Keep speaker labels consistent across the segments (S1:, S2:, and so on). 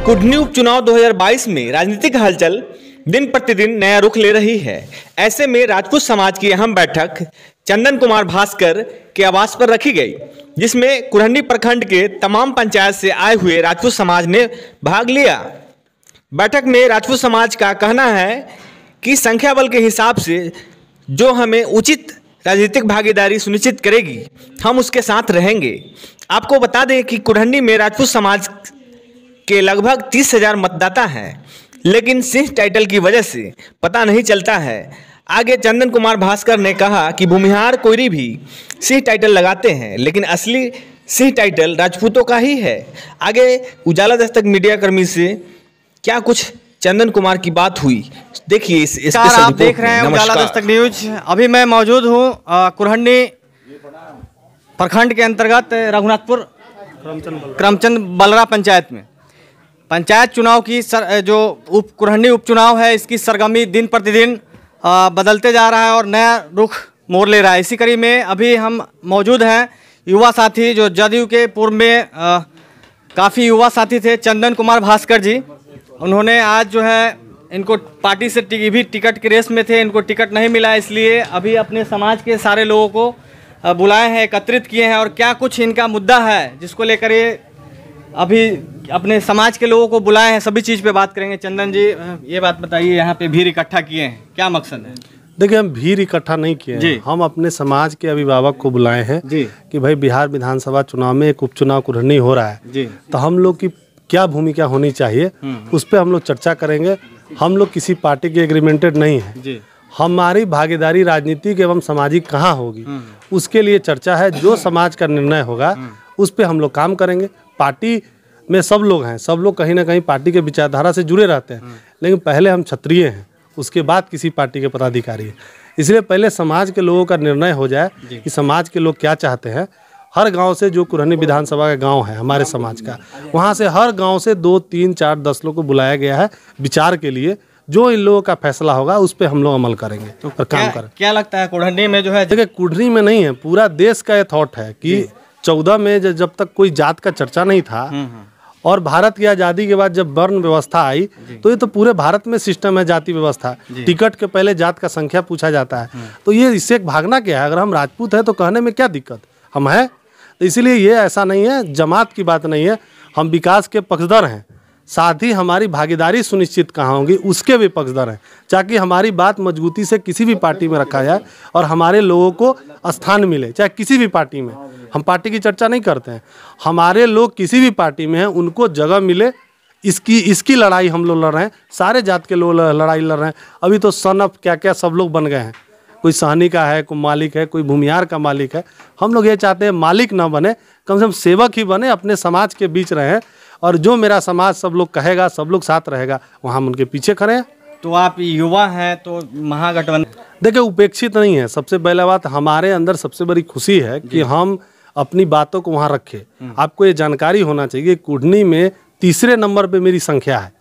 S1: कुढ़नी उपचुनाव 2022 में राजनीतिक हलचल दिन प्रतिदिन नया रुख ले रही है। ऐसे में राजपूत समाज की अहम बैठक चंदन कुमार भास्कर के आवास पर रखी गई, जिसमें कुढ़नी प्रखंड के तमाम पंचायत से आए हुए राजपूत समाज ने भाग लिया। बैठक में राजपूत समाज का कहना है कि संख्या बल के हिसाब से जो हमें उचित राजनीतिक भागीदारी सुनिश्चित करेगी, हम उसके साथ रहेंगे। आपको बता दें कि कुढ़नी में राजपूत समाज के लगभग 30,000 मतदाता हैं, लेकिन सिंह टाइटल की वजह से पता नहीं चलता है। आगे चंदन कुमार भास्कर ने कहा कि भूमिहार कोई भी सिंह टाइटल लगाते हैं, लेकिन असली सिंह टाइटल राजपूतों का ही है। आगे उजाला दस्तक मीडिया कर्मी से क्या कुछ चंदन कुमार की बात हुई, देखिए इस
S2: आप देख रहे हैं उजाला दस्तक न्यूज। अभी मैं मौजूद हूँ कुढ़नी प्रखंड के अंतर्गत रघुनाथपुर करमचंद बलरा पंचायत में। पंचायत चुनाव की जो कुढ़नी उपचुनाव है, इसकी सरगर्मी दिन प्रतिदिन बदलते जा रहा है और नया रुख मोड़ ले रहा है। इसी कड़ी में अभी हम मौजूद हैं युवा साथी, जो जदयू के पूर्व में काफ़ी युवा साथी थे, चंदन कुमार भास्कर जी। उन्होंने आज जो है इनको पार्टी से भी टिकट के रेस में थे, इनको टिकट नहीं मिला, इसलिए अभी अपने समाज के सारे लोगों को बुलाए हैं, एकत्रित किए हैं और क्या कुछ इनका मुद्दा है जिसको लेकर ये अभी अपने समाज के लोगों को बुलाए हैं, सभी चीज़ पे बात करेंगे। चंदन जी, ये बात बताइए, यहाँ पे भीड़ इकट्ठा किए हैं, क्या मकसद है?
S3: देखिए, हम भीड़ इकट्ठा नहीं किए हैं, हम अपने समाज के अभिभावक को बुलाए हैं कि भाई बिहार विधानसभा चुनाव में एक उपचुनाव कुढ़नी हो रहा है, तो हम लोग की क्या भूमिका होनी चाहिए उस पर हम लोग चर्चा करेंगे। हम लोग किसी पार्टी के एग्रीमेंटेड नहीं है, हमारी भागीदारी राजनीतिक एवं सामाजिक कहाँ होगी उसके लिए चर्चा है। जो समाज का निर्णय होगा उस पर हम लोग काम करेंगे। पार्टी में सब लोग हैं, सब लोग कहीं ना कहीं पार्टी के विचारधारा से जुड़े रहते हैं, लेकिन पहले हम क्षत्रिय हैं, उसके बाद किसी पार्टी के पदाधिकारी हैं। इसलिए पहले समाज के लोगों का निर्णय हो जाए कि समाज के लोग क्या चाहते हैं। हर गांव से, जो कुढ़नी विधानसभा का गांव है हमारे समाज का, वहां से हर गांव से 2, 3, 4, 10 लोग को बुलाया गया है विचार के लिए। जो इन लोगों का फैसला होगा उस पर हम लोग अमल करेंगे और काम करेंगे।
S2: क्या लगता है कुढ़नी में जो है?
S3: देखिए, कुढ़नी में नहीं है, पूरा देश का ये थॉट है कि 14 में जब तक कोई जात का चर्चा नहीं था और भारत की आज़ादी के बाद जब वर्ण व्यवस्था आई, तो ये तो पूरे भारत में सिस्टम है जाति व्यवस्था। टिकट के पहले जात का संख्या पूछा जाता है, तो ये इससे भागना क्या है? अगर हम राजपूत हैं तो कहने में क्या दिक्कत, हम हैं। तो इसीलिए ये ऐसा नहीं है, जमात की बात नहीं है, हम विकास के पक्षधर हैं, साथ ही हमारी भागीदारी सुनिश्चित कहाँ होगी उसके भी पक्षधर हैं, ताकि हमारी बात मजबूती से किसी भी पार्टी में रखा जाए और हमारे लोगों को स्थान मिले, चाहे किसी भी पार्टी में। हम पार्टी की चर्चा नहीं करते हैं, हमारे लोग किसी भी पार्टी में हैं उनको जगह मिले, इसकी लड़ाई हम लोग लड़ रहे हैं। सारे जात के लोग लड़ाई लड़ रहे हैं। अभी तो सन ऑफ क्या क्या सब लोग बन गए हैं, कोई सहनी का है, कोई मालिक है, कोई भूमिहार का मालिक है। हम लोग ये चाहते हैं मालिक ना बने, कम से कम सेवक ही बने, अपने समाज के बीच रहें और जो मेरा समाज सब लोग कहेगा, सब लोग साथ रहेगा, वहाँ हम उनके पीछे खड़े हैं।
S2: तो आप युवा हैं तो महागठबंधन,
S3: देखिए, उपेक्षित नहीं है। सबसे पहला बात, हमारे अंदर सबसे बड़ी खुशी है कि हम अपनी बातों को वहाँ रखें। आपको ये जानकारी होना चाहिए, कुढ़नी में 3रे नंबर पे मेरी संख्या है,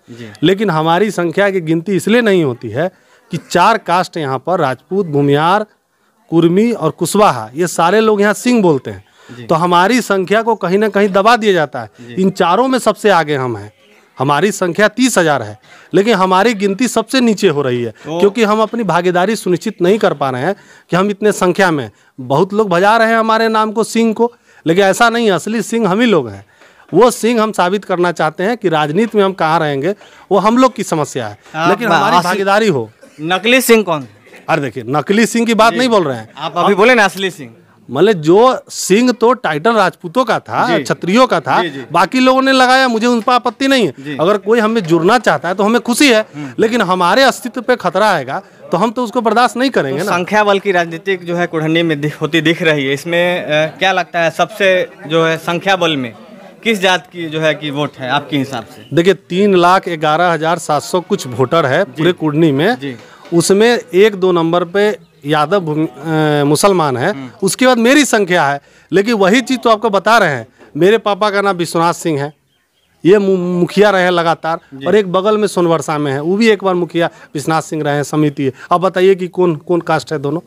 S3: लेकिन हमारी संख्या की गिनती इसलिए नहीं होती है कि 4 कास्ट यहाँ पर, राजपूत, भूमिहार, कुर्मी और कुशवाहा, ये सारे लोग यहाँ सिंह बोलते हैं, तो हमारी संख्या को कहीं ना कहीं दबा दिया जाता है। इन चारों में सबसे आगे हम हैं, हमारी संख्या 30,000 है, लेकिन हमारी गिनती सबसे नीचे हो रही है क्योंकि हम अपनी भागीदारी सुनिश्चित नहीं कर पा रहे हैं कि हम इतने संख्या में। बहुत लोग भजा रहे हैं हमारे नाम को, सिंह को, लेकिन ऐसा नहीं है, असली सिंह हम ही लोग हैं। वो सिंह हम साबित करना चाहते हैं कि राजनीति में हम कहाँ रहेंगे, वो हम लोग की समस्या है, लेकिन हमारी भागीदारी हो।
S2: नकली सिंह कौन?
S3: अरे देखिए, नकली सिंह की बात नहीं बोल रहे हैं
S2: आप, अभी बोले ना असली सिंह।
S3: मतलब जो सिंह तो टाइटल राजपूतों का था, क्षत्रियों का था, बाकी लोगों ने लगाया, मुझे उन पर आपत्ति नहीं है। अगर कोई हमें जुड़ना चाहता है तो हमें खुशी है, लेकिन हमारे अस्तित्व पे खतरा आएगा तो हम तो उसको बर्दाश्त नहीं करेंगे ना।
S2: संख्या बल की राजनीति जो है कुढ़नी में होती दिख रही है, इसमें क्या लगता है सबसे जो है संख्या बल में किस जात की जो है कि वोट है आपके हिसाब से?
S3: देखिए, 3,11,700 कुछ वोटर है पूरे कुढ़नी में, उसमें 1-2 नंबर पे यादव मुसलमान है, उसके बाद मेरी संख्या है। लेकिन वही चीज़ तो आपको बता रहे हैं, मेरे पापा का नाम विश्वनाथ सिंह है, ये मुखिया रहे लगातार, और एक बगल में सोनवर्षा में है, वो भी एक बार मुखिया विश्वनाथ सिंह रहे हैं, समिति है। अब बताइए कि कौन कौन कास्ट है दोनों?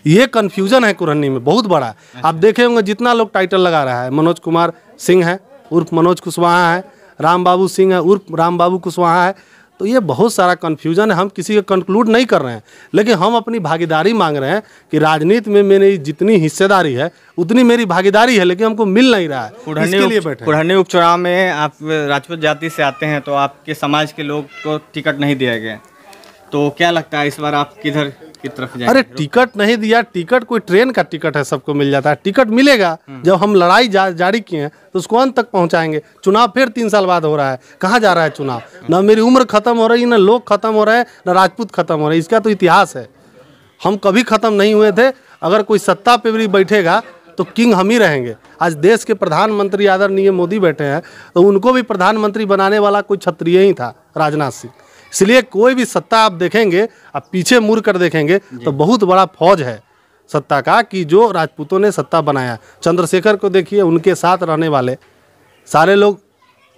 S3: ये कन्फ्यूजन है कुढ़नी में बहुत बड़ा। आप देखे होंगे जितना लोग टाइटल लगा रहा है, मनोज कुमार सिंह है उर्फ मनोज कुशवाहा है, राम बाबू सिंह है उर्फ राम बाबू कुशवाहा है। तो ये बहुत सारा कन्फ्यूजन है, हम किसी का कंक्लूड नहीं कर रहे हैं, लेकिन हम अपनी भागीदारी मांग रहे हैं कि राजनीति में मेरी जितनी हिस्सेदारी है उतनी मेरी भागीदारी है, लेकिन हमको मिल नहीं रहा है, इसके लिए बैठे।
S2: कुरहनी उपचुनाव में आप राजपूत जाति से आते हैं, तो आपके समाज के लोग को टिकट नहीं दिया गया, तो क्या लगता है इस बार आप किधर की तरफ जाएंगे?
S3: अरे टिकट नहीं दिया, टिकट कोई ट्रेन का टिकट है, सबको मिल जाता है। टिकट मिलेगा जब हम लड़ाई जारी किए हैं तो उसको अंत तक पहुंचाएंगे। चुनाव फिर 3 साल बाद हो रहा है, कहाँ जा रहा है चुनाव? ना मेरी उम्र खत्म हो रही, ना लोग खत्म हो रहे हैं, ना राजपूत खत्म हो रहे हैं। इसका तो इतिहास है, हम कभी खत्म नहीं हुए थे। अगर कोई सत्ता पे भी बैठेगा तो किंग हम ही रहेंगे। आज देश के प्रधानमंत्री आदरणीय मोदी बैठे हैं, तो उनको भी प्रधानमंत्री बनाने वाला कोई क्षत्रिय ही था, राजनाथ सिंह। इसलिए कोई भी सत्ता आप देखेंगे, आप पीछे मुड़ कर देखेंगे तो बहुत बड़ा फौज है सत्ता का कि जो राजपूतों ने सत्ता बनाया। चंद्रशेखर को देखिए, उनके साथ रहने वाले सारे लोग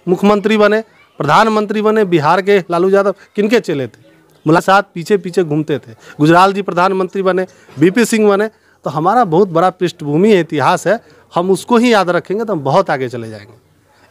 S3: मुख्यमंत्री बने, प्रधानमंत्री बने। बिहार के लालू यादव किनके चले थे? मुलाकात पीछे पीछे घूमते थे। गुजराल जी प्रधानमंत्री बने, बीपी सिंह बने। तो हमारा बहुत बड़ा पृष्ठभूमि है, इतिहास है, हम उसको ही याद रखेंगे तो हम बहुत आगे चले जाएंगे।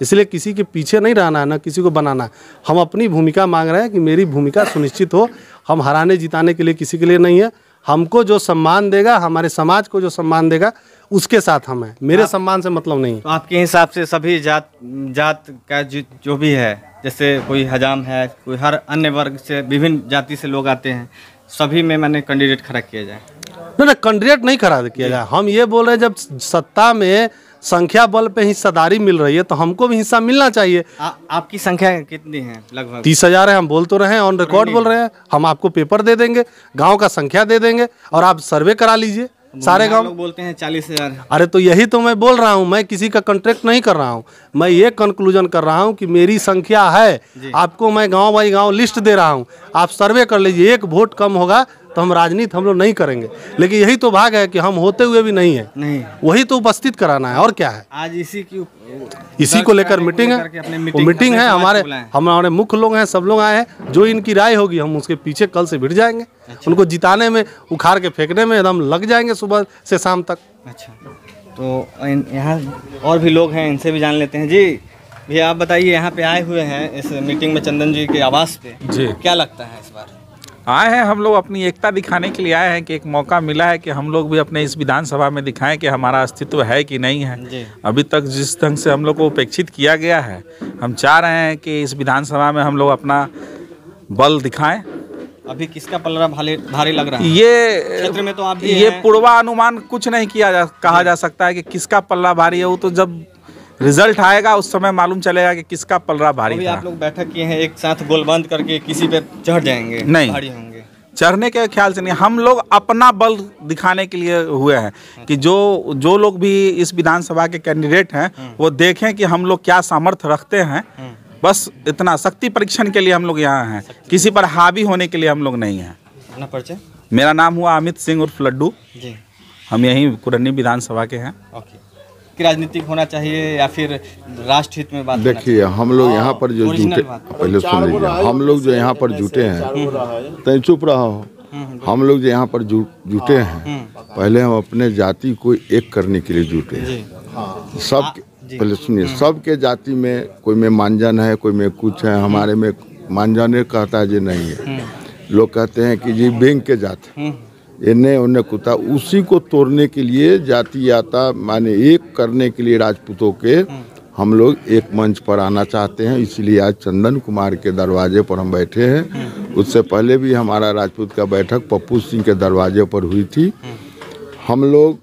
S3: इसलिए किसी के पीछे नहीं रहना है, ना किसी को बनाना है। हम अपनी भूमिका मांग रहे हैं कि मेरी भूमिका सुनिश्चित हो। हम हराने जिताने के लिए किसी के लिए नहीं है। हमको जो सम्मान देगा, हमारे समाज को जो सम्मान देगा, उसके साथ हम हैं। मेरे सम्मान से मतलब नहीं।
S2: तो आपके हिसाब से सभी जात का जो भी है, जैसे कोई हजाम है, कोई हर अन्य वर्ग से विभिन्न जाति से लोग आते हैं, सभी में मैंने कैंडिडेट खड़ा किया जाए?
S3: ना कैंडिडेट नहीं खड़ा किया जाए। हम ये बोल रहे हैं जब सत्ता में संख्या बल पे हिस्सेदारी मिल रही है तो हमको भी हिस्सा मिलना चाहिए।
S2: आपकी संख्या कितनी है? लगभग
S3: 30,000 है। हम बोल तो रहे हैं, ऑन रिकॉर्ड बोल रहे हैं। हम आपको पेपर दे देंगे, गांव का संख्या दे देंगे और आप सर्वे करा लीजिए। सारे गांव
S2: लोग बोलते हैं 40,000।
S3: अरे तो यही तो मैं बोल रहा हूँ, मैं किसी का कॉन्ट्रैक्ट नहीं कर रहा हूँ। मैं ये कंक्लूजन कर रहा हूँ कि मेरी संख्या है, आपको मैं गांव बाई गांव लिस्ट दे रहा हूँ, आप सर्वे कर लीजिए। एक वोट कम होगा तो हम राजनीति हम लोग नहीं करेंगे, लेकिन यही तो भाग है कि हम होते हुए भी नहीं है, नहीं वही तो उपस्थित कराना है। और क्या है?
S2: आज
S3: इसी को लेकर मीटिंग है, मीटिंग है। हमारे मुख्य लोग हैं, सब लोग आए हैं। जो इनकी राय होगी हम उसके पीछे कल से भिड़ जाएंगे। उनको जिताने में, उखाड़ के फेंकने में एकदम लग जाएंगे सुबह से शाम तक।
S2: अच्छा, तो यहाँ और भी लोग हैं, इनसे भी जान लेते हैं। जी भैया, आप बताइए, यहाँ पे आए हुए हैं इस मीटिंग में चंदन जी के आवास पे, जी क्या लगता है इस बार?
S4: आए हैं हम लोग अपनी एकता दिखाने के लिए आए हैं कि एक मौका मिला है कि हम लोग भी अपने इस विधानसभा में दिखाएं कि हमारा अस्तित्व है कि नहीं है। अभी तक जिस ढंग से हम लोग को उपेक्षित किया गया है, हम चाह रहे हैं कि इस विधानसभा में हम लोग अपना बल दिखाएं।
S2: अभी किसका पलड़ा भारी लग रहा है?
S4: ये
S2: क्षेत्र में तो आप
S4: ये पूर्वानुमान कुछ नहीं कहा जा सकता है कि किसका पल्ला भारी है। वो तो जब रिजल्ट आएगा उस समय मालूम चलेगा कि किसका पलड़ा भारी था।
S2: आप लोग बैठक किए हैं, एक साथ गोलबंद करके किसी पे चढ़ जाएंगे?
S4: नहीं,
S2: भारी होंगे।
S4: चढ़ने के ख्याल से नहीं, हम लोग अपना बल दिखाने के लिए हुए हैं कि जो लोग भी इस विधानसभा के कैंडिडेट हैं वो देखें कि हम लोग क्या सामर्थ्य रखते हैं। बस इतना, शक्ति परीक्षण के लिए हम लोग यहाँ हैं, किसी पर हावी होने के लिए हम लोग नहीं हैं।
S2: अपना परिचय?
S4: मेरा नाम हुआ अमित सिंह उर्फ लड्डू जी। हम यहीं कुरहनी विधानसभा के हैं।
S2: कि राजनीतिक होना चाहिए या फिर राष्ट्र हित में बात?
S5: देखिए, हम लोग यहाँ पर जो जुटे, पहले सुन लीजिए, हम लोग जो यहाँ पर जुटे हैं, तो चुप रहा हो। हम लोग जो यहाँ पर जुटे हैं, पहले हम अपने जाति को एक करने के लिए जुटे हैं। सब पहले सुनिए, सबके जाति में कोई में मानजन है, कोई में कुछ है। हमारे में मानजन कहता है जी नहीं है, लोग कहते हैं कि जी बैंक के जात इन्हें उन्हें कुत्ता, उसी को तोड़ने के लिए जातीयता माने एक करने के लिए राजपूतों के हम लोग एक मंच पर आना चाहते हैं। इसलिए आज चंदन कुमार के दरवाजे पर हम बैठे हैं। उससे पहले भी हमारा राजपूत का बैठक पप्पू सिंह के दरवाजे पर हुई थी। हम लोग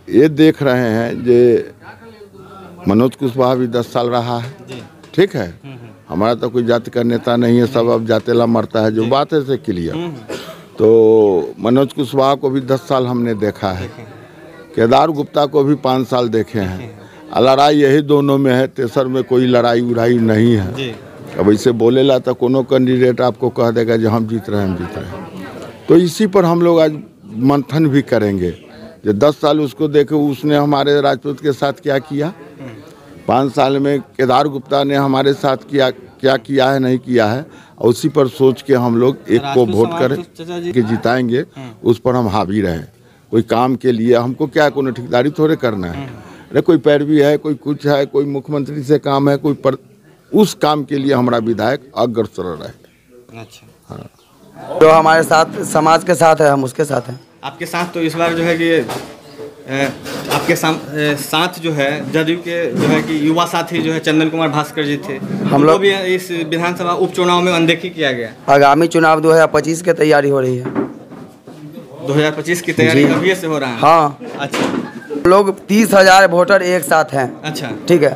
S5: ये देख रहे हैं जे मनोज कुशवाहा भी 10 साल रहा है, ठीक है। हमारा तो कोई जाति का नेता नहीं है, सब अब जातेला मरता है, जो बात है से क्लियर। तो मनोज कुशवाहा को भी 10 साल हमने देखा है, केदार गुप्ता को भी 5 साल देखे हैं। लड़ाई यही दोनों में है, तेसर में कोई लड़ाई उड़ाई नहीं है। अब ऐसे बोलेला तो कोनो कैंडिडेट आपको कह देगा जो हम जीत रहे हैं, हम जीत रहे हैं। तो इसी पर हम लोग आज मंथन भी करेंगे। जो 10 साल उसको देखे, उसने हमारे राजपूत के साथ क्या किया, 5 साल में केदार गुप्ता ने हमारे साथ क्या किया है, नहीं किया है, और उसी पर सोच के हम लोग एक को वोट करें कि जिताएंगे, उस पर हम हावी रहें। कोई काम के लिए हमको क्या कोनो ठेकेदारी थोड़े करना है। अरे कोई पैरवी है, कोई कुछ है, कोई मुख्यमंत्री से काम है, कोई उस काम के लिए हमारा विधायक अग्रसर रहे।
S2: अच्छा,
S6: जो हमारे साथ समाज के साथ है, हम उसके साथ हैं।
S2: आपके साथ तो इस बार जो है कि आपके साथ जो है जदयू के जो है कि युवा साथी जो है चंदन कुमार भास्कर जी थे, हम लोग भी इस विधानसभा उपचुनाव में अनदेखी किया गया।
S6: आगामी चुनाव 2025 की तैयारी हो रही है।
S2: 2025 की तैयारी अभी से हो रहा है?
S6: हाँ।
S2: अच्छा,
S6: लोग 30,000 वोटर एक साथ हैं।
S2: अच्छा,
S6: ठीक है,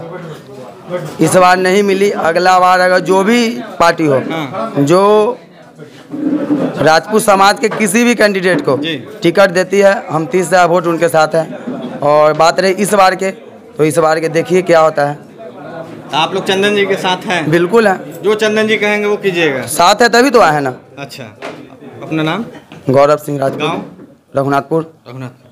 S6: इस बार नहीं मिली, अगला बार अगर जो भी पार्टी हो, जो राजपूत समाज के किसी भी कैंडिडेट को टिकट देती है, हम 30,000 वोट उनके साथ हैं। और बात रही इस बार के, तो इस बार के देखिए क्या होता है।
S2: आप लोग चंदन जी के साथ हैं?
S6: बिल्कुल है,
S2: जो चंदन जी कहेंगे वो कीजिएगा।
S6: साथ है तभी तो आए हैं ना।
S2: अच्छा, अपना नाम?
S6: गौरव सिंह राजपूत,
S2: गाँव?
S6: रघुनाथपुर।
S2: रघुनाथ।